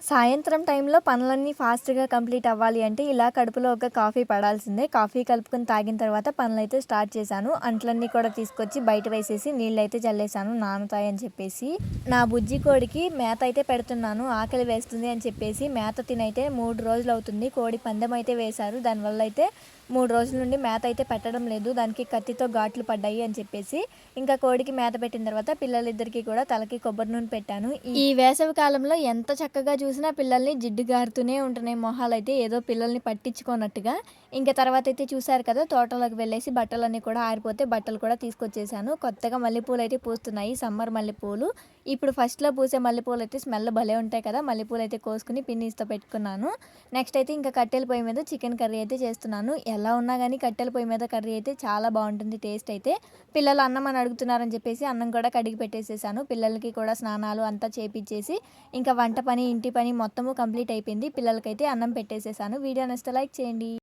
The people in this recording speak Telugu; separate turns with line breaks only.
సాయంత్రం టైంలో పనులన్నీ ఫాస్ట్‌గా కంప్లీట్ అవ్వాలి అంటే ఇలా కడుపులో ఒక కాఫీ పడాల్సిందే. కాఫీ కలుపుకొని తాగిన తర్వాత పనులైతే స్టార్ట్ చేశాను. అంట్లన్నీ కూడా తీసుకొచ్చి బయట వేసేసి నీళ్ళైతే చల్లేసాను నానుతాయని చెప్పేసి. నా బుజ్జి కోడికి మేత అయితే పెడుతున్నాను. ఆకలి వేస్తుంది అని చెప్పేసి మేత తినైతే 3 రోజులవుతుంది. కోడి పందెం అయితే వేశారు. దానివల్ల అయితే 3 రోజుల నుండి మేత అయితే పెట్టడం లేదు. దానికి కత్తితో ఘాట్లు పడ్డాయి అని చెప్పేసి ఇంకా కోడికి మేత పెట్టిన తర్వాత పిల్లలిద్దరికీ కూడా తలకి కొబ్బరి నూనె పెట్టాను. ఈ వేసవి కాలంలో ఎంత చక్కగా చూసినా పిల్లల్ని జిడ్డు గారుతూనే ఉంటున్నాయి మొహాలైతే ఏదో పిల్లల్ని పట్టించుకోనట్టుగా. ఇంకా తర్వాత అయితే చూసారు కదా తోటలోకి వెళ్ళేసి బట్టలన్నీ కూడా ఆరిపోతే బట్టలు కూడా తీసుకొచ్చేసాను. కొత్తగా మల్లెపూలు అయితే పూస్తున్నాయి. సమ్మర్ మల్లెపూలు. ఇప్పుడు ఫస్ట్‌లో పూసే మల్లెపూలు అయితే స్మెల్ భలే ఉంటాయి కదా! మల్లెపూలు అయితే కోసుకొని పిన్నీస్‌తో పెట్టుకున్నాను. నెక్స్ట్ అయితే ఇంకా కట్టెల పొయ్యి మీద చికెన్ కర్రీ అయితే చేస్తున్నాను. ఎలా ఉన్నా గానీ కట్టెల పొయ్యి మీద కర్రీ అయితే చాలా బావుంటుంది టేస్ట్ అయితే. పిల్లలు అన్నం అని అడుగుతున్నారని చెప్పేసి అన్నం కూడా కడిగి పెట్టేసేసాను. పిల్లలకి కూడా స్నానాలు అంతా చేపిచ్చేసి ఇంకా వంట పని, ఇంటి పని మొత్తము కంప్లీట్ అయిపోయింది. పిల్లలకైతే అన్నం పెట్టేసేసాను. వీడియో నచ్చితే లైక్ చేయండి.